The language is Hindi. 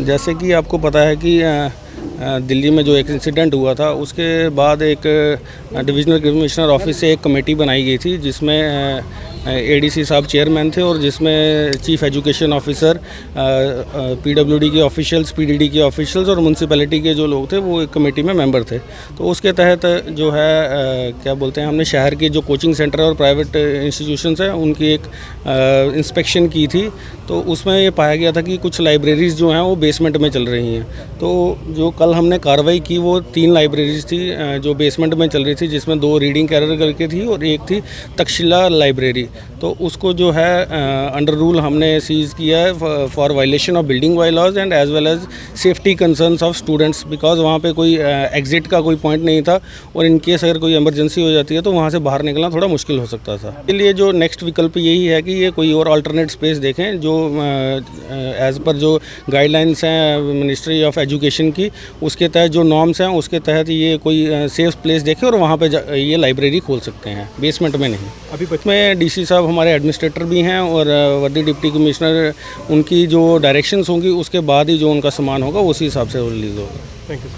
जैसे कि आपको पता है कि दिल्ली में जो एक इंसिडेंट हुआ था उसके बाद एक डिविजनल कमिश्नर ऑफिस से एक कमेटी बनाई गई थी जिसमें एडीसी साहब चेयरमैन थे और जिसमें चीफ एजुकेशन ऑफिसर, पीडब्ल्यूडी के ऑफिशियल्स, पीडीडी के ऑफिशियल्स और म्यूनसिपैलिटी के जो लोग थे वो एक कमेटी में मेंबर थे। तो उसके तहत जो है क्या बोलते हैं, हमने शहर के जो कोचिंग सेंटर और प्राइवेट इंस्टीट्यूशंस हैं उनकी एक इंस्पेक्शन की थी। तो उसमें ये पाया गया था कि कुछ लाइब्रेरीज़ जो हैं वो बेसमेंट में चल रही हैं। तो जो कल हमने कार्रवाई की वो 3 लाइब्रेरीज़ थी जो बेसमेंट में चल रही थी, जिसमें 2 रीडिंग कैरियर करके थी और एक थी तक्षशिला लाइब्रेरी। तो उसको जो है अंडर रूल हमने सीज़ किया है for violation of building bylaws and as well as safety concerns of students, because वहाँ पे कोई एग्जिट का कोई पॉइंट नहीं था और इन केस अगर कोई इमरजेंसी हो जाती है तो वहाँ से बाहर निकलना थोड़ा मुश्किल हो सकता था। इसके लिए जो नेक्स्ट विकल्प यही है कि ये कोई और अल्टरनेट स्पेस देखें जो एज़ पर जो गाइडलाइंस हैं मिनिस्ट्री ऑफ एजुकेशन की, उसके तहत जो नॉर्म्स हैं उसके तहत ये कोई सेफ प्लेस देखें और वहाँ पे ये लाइब्रेरी खोल सकते हैं, बेसमेंट में नहीं। अभी में डीसी साहब हमारे एडमिनिस्ट्रेटर भी हैं और वर्दी डिप्टी कमिश्नर, उनकी जो डायरेक्शंस होंगी उसके बाद ही जो उनका सामान होगा उसी हिसाब से रिलीज़ होगा। Thank you.